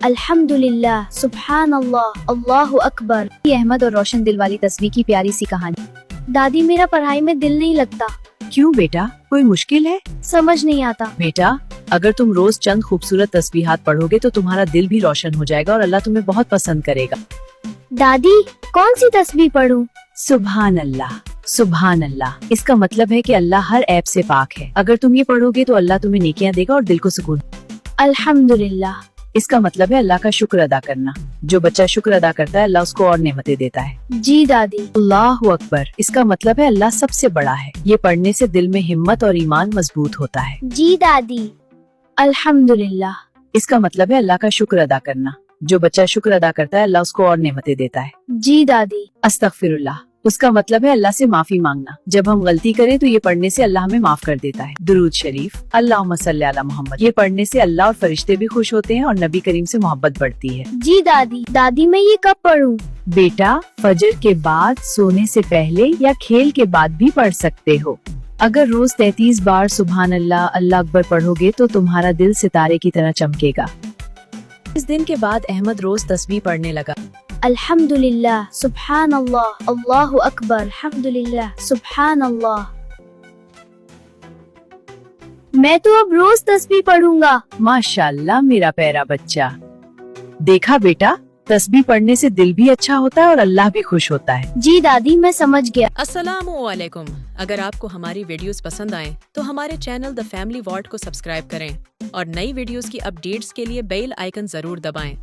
अल्हम्दुलिल्लाह, सुभान अल्लाह, अल्लाहु अकबर। ये अहमद और रोशन दिल वाली तस्वीर की प्यारी सी कहानी। दादी, मेरा पढ़ाई में दिल नहीं लगता, क्यों बेटा, कोई मुश्किल है? समझ नहीं आता। बेटा, अगर तुम रोज चंद खूबसूरत तस्बीहात पढ़ोगे तो तुम्हारा दिल भी रोशन हो जाएगा और अल्लाह तुम्हें बहुत पसंद करेगा। दादी, कौन सी तस्बीह पढ़ूं? सुभान अल्लाह, सुभान अल्लाह। इसका मतलब है कि अल्लाह हर ऐब से पाक है। अगर तुम ये पढ़ोगे तो अल्लाह तुम्हें नेकियां देगा और दिल को सुकून। अल्हम्दुलिल्लाह। इसका मतलब है अल्लाह का शुक्र अदा करना। जो बच्चा शुक्र अदा करता है अल्लाह उसको और नेमतें देता है। जी दादी। अल्लाहु अकबर। इसका मतलब है अल्लाह सबसे बड़ा है। ये पढ़ने से दिल में हिम्मत और ईमान मजबूत होता है। जी दादी। अल्हम्दुलिल्लाह। इसका मतलब है अल्लाह का शुक्र अदा करना। जो बच्चा शुक्र अदा करता है अल्लाह उसको और नेमतें देता है। जी दादी। अस्तगफिरुल्लाह। उसका मतलब है अल्लाह से माफी मांगना। जब हम गलती करें तो ये पढ़ने से अल्लाह हमें माफ कर देता है। दुरूद शरीफ, अल्लाहुम्मा सल्ली अला मोहम्मद। ये पढ़ने से अल्लाह और फरिश्ते भी खुश होते हैं और नबी करीम से मोहब्बत बढ़ती है। जी दादी। दादी, मैं ये कब पढ़ूं? बेटा, फजर के बाद, सोने से पहले या खेल के बाद भी पढ़ सकते हो। अगर रोज 33 बार सुभान अल्लाह, अल्लाह अकबर पढ़ोगे तो तुम्हारा दिल सितारे की तरह चमकेगा। इस दिन के बाद अहमद रोज तस्बीह पढ़ने लगा। अल्हम्दुलिल्लाह, सुभान अल्लाह, अल्लाहु अकबर, अल्हम्दुलिल्लाह, सुभान अल्लाह। मैं तो अब रोज तस्बीह पढ़ूंगा। माशाल्लाह मेरा प्यारा बच्चा। देखा बेटा, तस्बीह पढ़ने से दिल भी अच्छा होता है और अल्लाह भी खुश होता है। जी दादी, मैं समझ गया। अस्सलामुअलैकुम। अगर आपको हमारी वीडियोस पसंद आए तो हमारे चैनल द फैमिली वॉर्ड को सब्सक्राइब करें और नई वीडियोस की अपडेट्स के लिए बेल आइकन जरूर दबाएं।